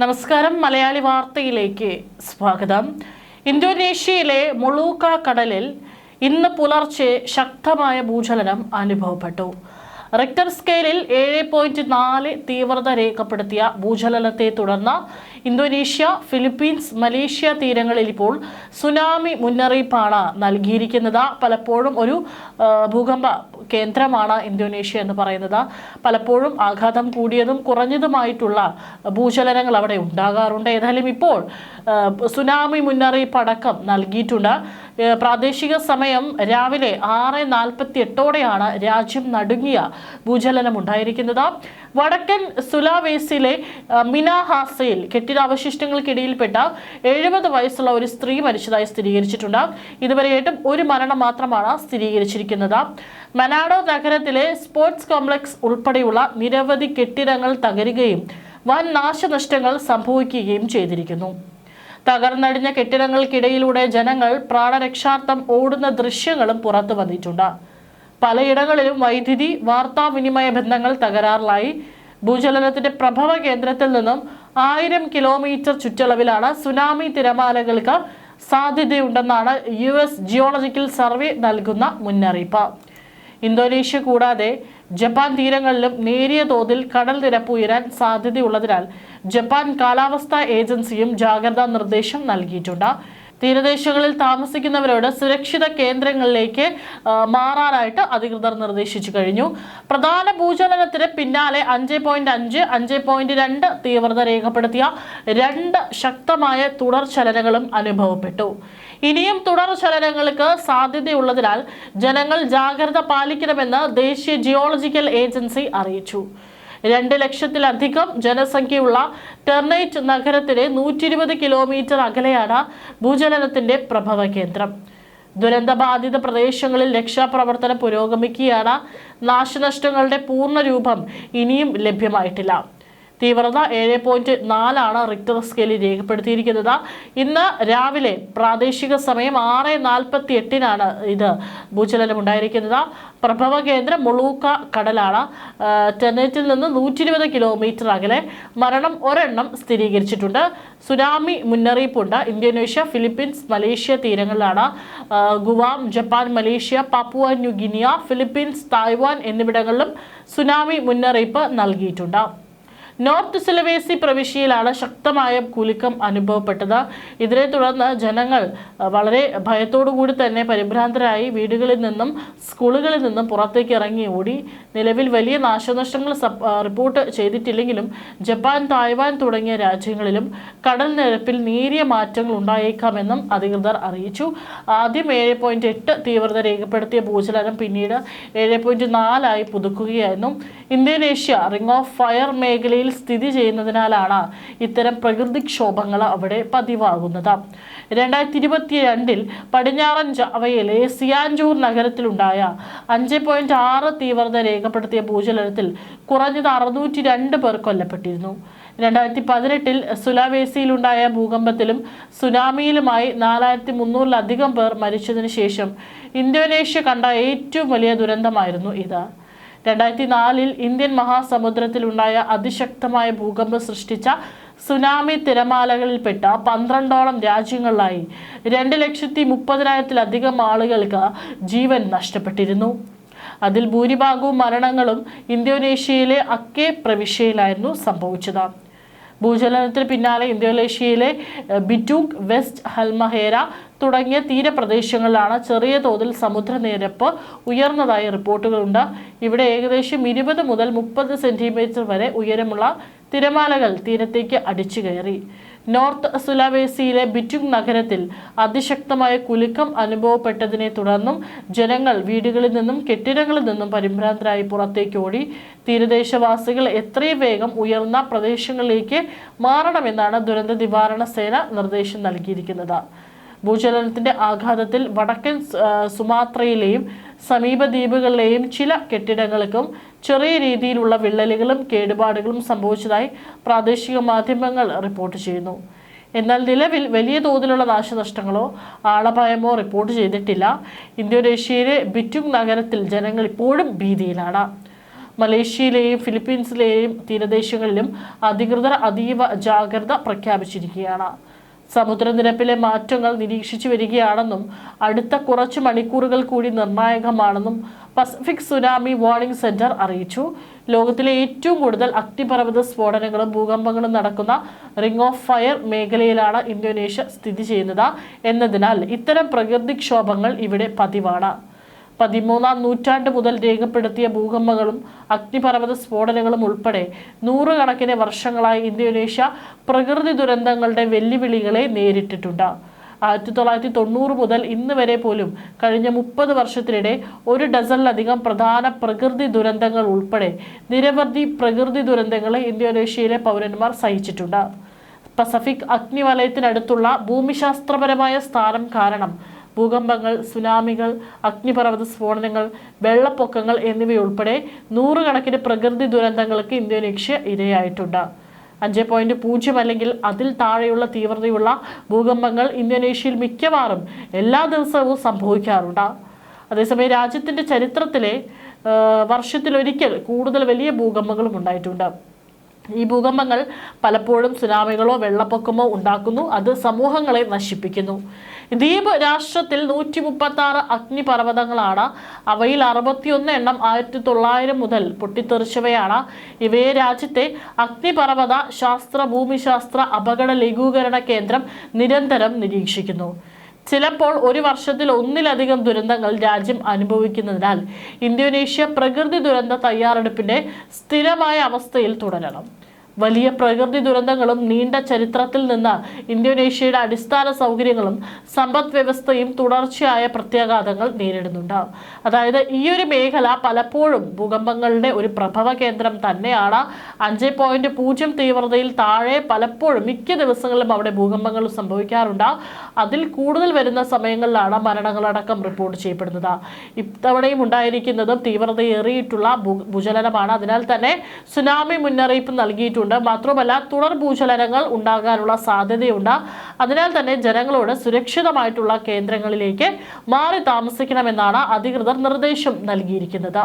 നമസ്കാരം. മലയാളി വാർത്തയിലേക്ക് സ്വാഗതം. ഇന്തോനേഷ്യയിലെ മൊളൂക്ക കടലിൽ ഇന്ന് പുലർച്ചെ ശക്തമായ ഭൂചലനം അനുഭവപ്പെട്ടു. റിക്ടർ സ്കെയിലിൽ 7.4 തീവ്രത രേഖപ്പെടുത്തിയ ഭൂചലനത്തെ തുടർന്ന് ഇന്തോനേഷ്യ, ഫിലിപ്പീൻസ്, മലേഷ്യ തീരങ്ങളിൽ ഇപ്പോൾ സുനാമി മുന്നറിയിപ്പാണ് നൽകിയിരിക്കുന്നത്. പലപ്പോഴും ഒരു ഭൂകമ്പ കേന്ദ്രമാണ് ഇന്തോനേഷ്യ എന്ന് പറയുന്നത്. പലപ്പോഴും ആഘാതം കൂടിയതും കുറഞ്ഞതുമായിട്ടുള്ള ഭൂചലനങ്ങൾ അവിടെ ഉണ്ടാകാറുണ്ട്. ഏതായാലും ഇപ്പോൾ സുനാമി മുന്നറിയിപ്പ് അടക്കം നൽകിയിട്ടുണ്ട്. പ്രാദേശിക സമയം രാവിലെ 6:48 രാജ്യം നടുങ്ങിയ ഭൂചലനം ഉണ്ടായിരിക്കുന്നത്. വടക്കൻ സുലാവേസിലെ മിനാഹാസയിൽ കെട്ടിടാവശിഷ്ടങ്ങൾക്കിടയിൽപ്പെട്ട 70 വയസ്സുള്ള ഒരു സ്ത്രീ മരിച്ചതായി സ്ഥിരീകരിച്ചിട്ടുണ്ട്. ഇതുവരെയായിട്ടും ഒരു മരണം മാത്രമാണ് സ്ഥിരീകരിച്ചിരിക്കുന്നത്. മനാഡോ നഗരത്തിലെ സ്പോർട്സ് കോംപ്ലക്സ് ഉൾപ്പെടെയുള്ള നിരവധി കെട്ടിടങ്ങൾ തകരുകയും വൻ നാശനഷ്ടങ്ങൾ സംഭവിക്കുകയും ചെയ്തിരിക്കുന്നു. തകർന്നടിഞ്ഞ കെട്ടിടങ്ങൾക്കിടയിലൂടെ ജനങ്ങൾ പ്രാണരക്ഷാർത്ഥം ഓടുന്ന ദൃശ്യങ്ങളും പുറത്തു വന്നിട്ടുണ്ട്. പലയിടങ്ങളിലും വൈദ്യുതി, വാർത്താവിനിമയ ബന്ധങ്ങൾ തകരാറിലായി. ഭൂചലനത്തിന്റെ പ്രഭവ കേന്ദ്രത്തിൽ നിന്നും 1000 കിലോമീറ്റർ ചുറ്റളവിലാണ് സുനാമി തിരമാലകൾക്ക് സാധ്യതയുണ്ടെന്നാണ് US ജിയോളജിക്കൽ സർവേ നൽകുന്ന മുന്നറിയിപ്പ്. ഇന്തോനേഷ്യ കൂടാതെ ജപ്പാൻ തീരങ്ങളിലും നേരിയ തോതിൽ കടൽ നിരപ്പ് ഉയരാൻ സാധ്യതയുള്ളതിനാൽ ജപ്പാൻ കാലാവസ്ഥാ ഏജൻസിയും ജാഗ്രതാ നിർദ്ദേശം നൽകിയിട്ടുണ്ട്. തീരദേശങ്ങളിൽ താമസിക്കുന്നവരോട് സുരക്ഷിത കേന്ദ്രങ്ങളിലേക്ക് മാറാനായിട്ട് അധികൃതർ നിർദ്ദേശിച്ചു കഴിഞ്ഞു. പ്രധാന ഭൂചലനത്തിന് പിന്നാലെ 5.5, 5.2 തീവ്രത രേഖപ്പെടുത്തിയ 2 ശക്തമായ തുടർചലനങ്ങളും അനുഭവപ്പെട്ടു. ഇനിയും തുടർചലനങ്ങൾക്ക് സാധ്യതയുള്ളതിനാൽ ജനങ്ങൾ ജാഗ്രത പാലിക്കണമെന്ന് ദേശീയ ജിയോളജിക്കൽ ഏജൻസി അറിയിച്ചു. 2 ലക്ഷത്തിലധികം ജനസംഖ്യയുള്ള ടെർണൈറ്റ് നഗരത്തിന് 120 കിലോമീറ്റർ അകലെയാണ് ഭൂചലനത്തിന്റെ പ്രഭവ കേന്ദ്രം. ദുരന്തബാധിത പ്രദേശങ്ങളിൽ രക്ഷാപ്രവർത്തനം പുരോഗമിക്കുകയാണ്. നാശനഷ്ടങ്ങളുടെ പൂർണ്ണരൂപം ഇനിയും ലഭ്യമായിട്ടില്ല. തീവ്രത 7.4 റിക്ടർ സ്കെയിലിൽ രേഖപ്പെടുത്തിയിരിക്കുന്നത്. ഇന്ന് രാവിലെ പ്രാദേശിക സമയം 6:48 ഇത് ഭൂചലനം ഉണ്ടായിരിക്കുന്നത്. പ്രഭവ കേന്ദ്രം മൊളൂക്ക കടലാണ്. ടെർണൈറ്റിൽ നിന്ന് 120 കിലോമീറ്റർ അകലെ. മരണം ഒരെണ്ണം സ്ഥിരീകരിച്ചിട്ടുണ്ട്. സുനാമി മുന്നറിയിപ്പുണ്ട്. ഇന്തോനേഷ്യ, ഫിലിപ്പീൻസ്, മലേഷ്യ തീരങ്ങളിലാണ്. Guam, Japan, Malaysia, Papua New Guinea, Philippines, Taiwan എന്നിവിടങ്ങളിലും സുനാമി മുന്നറിയിപ്പ് നൽകിയിട്ടുണ്ട്. നോർത്ത് സുലവേസി പ്രവിശ്യയിലാണ് ശക്തമായ കുലുക്കം അനുഭവപ്പെട്ടത്. ഇതിനെ തുടർന്ന് ജനങ്ങൾ വളരെ ഭയത്തോടുകൂടി തന്നെ പരിഭ്രാന്തരായി വീടുകളിൽ നിന്നും സ്കൂളുകളിൽ നിന്നും പുറത്തേക്ക് ഇറങ്ങി ഓടി. നിലവിൽ വലിയ നാശനഷ്ടങ്ങൾ റിപ്പോർട്ട് ചെയ്തിട്ടില്ലെങ്കിലും ജപ്പാൻ, തായ്വാൻ തുടങ്ങിയ രാജ്യങ്ങളിലും കടൽ നിരപ്പിൽ നേരിയ മാറ്റങ്ങൾ ഉണ്ടായേക്കാമെന്നും അധികൃതർ അറിയിച്ചു. ആദ്യം 7.8 തീവ്രത രേഖപ്പെടുത്തിയ ഭൂചലനം പിന്നീട് 7.4 പുതുക്കുകയായിരുന്നു. ഇന്തോനേഷ്യ റിംഗ് ഓഫ് ഫയർ മേഖലയിൽ സ്ഥിതി ചെയ്യുന്നതിനാലാണ് ഇത്തരം പ്രകൃതിക്ഷോഭങ്ങൾ അവിടെ പതിവാകുന്നത്. 2022 പടിഞ്ഞാറൻ ജാവയിലെ സിയാൻജൂർ നഗരത്തിലുണ്ടായ 5.6 തീവ്രത രേഖപ്പെടുത്തിയ ഭൂചലനത്തിൽ കുറഞ്ഞത് 602 പേർ കൊല്ലപ്പെട്ടിരുന്നു. 2018 സുലാവേസിയിലുണ്ടായ ഭൂകമ്പത്തിലും സുനാമിയിലുമായി 4300-ലധികം പേർ മരിച്ചതിനു ശേഷം ഇന്തോനേഷ്യ കണ്ട ഏറ്റവും വലിയ ദുരന്തമായിരുന്നു ഇത്. 2004 ഇന്ത്യൻ മഹാസമുദ്രത്തിലുണ്ടായ അതിശക്തമായ ഭൂകമ്പം സൃഷ്ടിച്ച സുനാമി തിരമാലകളിൽപ്പെട്ട 12ഓളം രാജ്യങ്ങളിലായി 2,30,000-ലധികം ആളുകൾക്ക് ജീവൻ നഷ്ടപ്പെട്ടിരുന്നു. അതിൽ ഭൂരിഭാഗവും മരണങ്ങളും ഇന്തോനേഷ്യയിലെ അക്കേ പ്രവിശ്യയിലായിരുന്നു സംഭവിച്ചത്. ഭൂചലനത്തിന് പിന്നാലെ ഇന്തോനേഷ്യയിലെ ബിറ്റുങ്, വെസ്റ്റ് ഹൽമഹേര തുടങ്ങിയ തീരപ്രദേശങ്ങളിലാണ് ചെറിയ തോതിൽ സമുദ്രനിരപ്പ് ഉയർന്നതായി റിപ്പോർട്ടുകളുണ്ട്. ഇവിടെ ഏകദേശം 20 മുതൽ 30 സെന്റിമീറ്റർ വരെ ഉയരമുള്ള തിരമാലകൾ തീരത്തേക്ക് അടിച്ചു കയറി. നോർത്ത് സുലാവേസിയിലെ ബിറ്റുങ് നഗരത്തിൽ അതിശക്തമായ കുലുക്കം അനുഭവപ്പെട്ടതിനെ തുടർന്നും ജനങ്ങൾ വീടുകളിൽ നിന്നും കെട്ടിടങ്ങളിൽ നിന്നും പരിഭ്രാന്തരായി പുറത്തേക്ക് ഓടി. തീരദേശവാസികൾ എത്രയും വേഗം ഉയർന്ന പ്രദേശങ്ങളിലേക്ക് മാറണമെന്നാണ് ദുരന്ത നിവാരണ സേന നിർദ്ദേശം നൽകിയിരിക്കുന്നത്. ഭൂചലനത്തിന്റെ ആഘാതത്തിൽ വടക്കൻ സുമാത്രയിലെയും സമീപ ദ്വീപുകളിലെയും ചില കെട്ടിടങ്ങൾക്കും ചെറിയ രീതിയിലുള്ള വിള്ളലുകളും കേടുപാടുകളും സംഭവിച്ചതായി പ്രാദേശിക മാധ്യമങ്ങൾ റിപ്പോർട്ട് ചെയ്യുന്നു. എന്നാൽ നിലവിൽ വലിയ തോതിലുള്ള നാശനഷ്ടങ്ങളോ ആളപായമോ റിപ്പോർട്ട് ചെയ്തിട്ടില്ല. ഇന്തോനേഷ്യയിലെ ബിറ്റുങ് നഗരത്തിൽ ജനങ്ങൾ ഇപ്പോഴും ഭീതിയിലാണ്. മലേഷ്യയിലെയും ഫിലിപ്പീൻസിലെയും തീരദേശങ്ങളിലും അധികൃതർ അതീവ ജാഗ്രത പ്രഖ്യാപിച്ചിരിക്കുകയാണ്. സമുദ്രനിരപ്പിലെ മാറ്റങ്ങൾ നിരീക്ഷിച്ചു വരികയാണെന്നും അടുത്ത കുറച്ച് മണിക്കൂറുകൾ കൂടി നിർണായകമാണെന്നും പസഫിക് സുനാമി വാർണിംഗ് സെന്റർ അറിയിച്ചു. ലോകത്തിലെ ഏറ്റവും കൂടുതൽ അഗ്നിപർവ്വത സ്ഫോടനങ്ങളും ഭൂകമ്പങ്ങളും നടക്കുന്ന റിംഗ് ഓഫ് ഫയർ മേഖലയിലാണ് ഇന്തോനേഷ്യ സ്ഥിതി ചെയ്യുന്നത് എന്നതിനാൽ ഇത്തരം പ്രകൃതിക്ഷോഭങ്ങൾ ഇവിടെ പതിവാണ്. 13-ാം നൂറ്റാണ്ട് മുതൽ രേഖപ്പെടുത്തിയ ഭൂകമ്പങ്ങളും അഗ്നിപർവ്വത സ്ഫോടനങ്ങളും ഉൾപ്പെടെ നൂറുകണക്കിന് വർഷങ്ങളായി ഇന്തോനേഷ്യ പ്രകൃതി ദുരന്തങ്ങളുടെ വെല്ലുവിളികളെ നേരിട്ടിട്ടുണ്ട്. 1990 മുതൽ ഇന്ന് വരെ പോലും കഴിഞ്ഞ 30 വർഷത്തിനിടെ 1 ഡസനിലധികം പ്രധാന പ്രകൃതി ദുരന്തങ്ങൾ ഉൾപ്പെടെ നിരവധി പ്രകൃതി ദുരന്തങ്ങളെ ഇന്തോനേഷ്യയിലെ പൗരന്മാർ സഹിച്ചിട്ടുണ്ട്. പസഫിക് അഗ്നിവലയത്തിനടുത്തുള്ള ഭൂമിശാസ്ത്രപരമായ സ്ഥാനം കാരണം ഭൂകമ്പങ്ങൾ, സുനാമികൾ, അഗ്നിപർവ്വത സ്ഫോടനങ്ങൾ, വെള്ളപ്പൊക്കങ്ങൾ എന്നിവയുൾപ്പെടെ നൂറുകണക്കിന് പ്രകൃതി ദുരന്തങ്ങൾക്ക് ഇന്തോനേഷ്യ ഇരയായിട്ടുണ്ട്. 5.0 അല്ലെങ്കിൽ അതിൽ താഴെയുള്ള തീവ്രതയുള്ള ഭൂകമ്പങ്ങൾ ഇന്തോനേഷ്യയിൽ മിക്കവാറും എല്ലാ ദിവസവും സംഭവിക്കാറുണ്ട്. അതേസമയം രാജ്യത്തിൻ്റെ ചരിത്രത്തിലെ വർഷത്തിലൊരിക്കൽ കൂടുതൽ വലിയ ഭൂകമ്പങ്ങളും ഉണ്ടായിട്ടുണ്ട്. ഈ ഭൂകമ്പങ്ങൾ പലപ്പോഴും സുനാമികളോ വെള്ളപ്പൊക്കമോ ഉണ്ടാക്കുന്നു. അത് സമൂഹങ്ങളെ നശിപ്പിക്കുന്നു. ദ്വീപ് രാഷ്ട്രത്തിൽ 136 അഗ്നിപർവ്വതങ്ങളാണ്. അവയിൽ 61 എണ്ണം 1900 മുതൽ പൊട്ടിത്തെറിച്ചവയാണ്. ഇവയെ രാജ്യത്തെ അഗ്നിപർവ്വത ശാസ്ത്ര ഭൂമിശാസ്ത്ര അപകട ലഘൂകരണ കേന്ദ്രം നിരന്തരം നിരീക്ഷിക്കുന്നു. ചിലപ്പോൾ ഒരു വർഷത്തിൽ ഒന്നിലധികം ദുരന്തങ്ങൾ രാജ്യം അനുഭവിക്കുന്നതിനാൽ ഇന്തോനേഷ്യ പ്രകൃതി ദുരന്ത തയ്യാറെടുപ്പിന്റെ സ്ഥിരമായ അവസ്ഥയിൽ തുടരണം. വലിയ പ്രകൃതി ദുരന്തങ്ങളും നീണ്ട ചരിത്രത്തിൽ നിന്ന് ഇന്തോനേഷ്യയുടെ അടിസ്ഥാന സൗകര്യങ്ങളും സമ്പദ് വ്യവസ്ഥയും തുടർച്ചയായ പ്രത്യാഘാതങ്ങൾ നേരിടുന്നുണ്ട്. അതായത് ഈ ഒരു മേഖല പലപ്പോഴും ഭൂകമ്പങ്ങളുടെ ഒരു പ്രഭവ കേന്ദ്രം തന്നെയാണ്. 5.0 തീവ്രതയിൽ താഴെ പലപ്പോഴും മിക്ക ദിവസങ്ങളിലും അവിടെ ഭൂകമ്പങ്ങൾ സംഭവിക്കാറുണ്ട്. അതിൽ കൂടുതൽ വരുന്ന സമയങ്ങളിലാണ് മരണങ്ങളടക്കം റിപ്പോർട്ട് ചെയ്യപ്പെടുന്നത്. ഇത്തവണയും ഉണ്ടായിരിക്കുന്നതും തീവ്രതയേറിയിട്ടുള്ള ഭൂചലനമാണ്. അതിനാൽ തന്നെ സുനാമി മുന്നറിയിപ്പ് നൽകിയിട്ടുണ്ട്. മാത്രമല്ല തുടർ ഭൂചലനങ്ങൾ ഉണ്ടാകാനുള്ള സാധ്യതയുണ്ട്. അതിനാൽ തന്നെ ജനങ്ങളോട് സുരക്ഷിതമായിട്ടുള്ള കേന്ദ്രങ്ങളിലേക്ക് മാറി താമസിക്കണമെന്നാണ് അധികൃതർ നിർദ്ദേശം നൽകിയിരിക്കുന്നത്.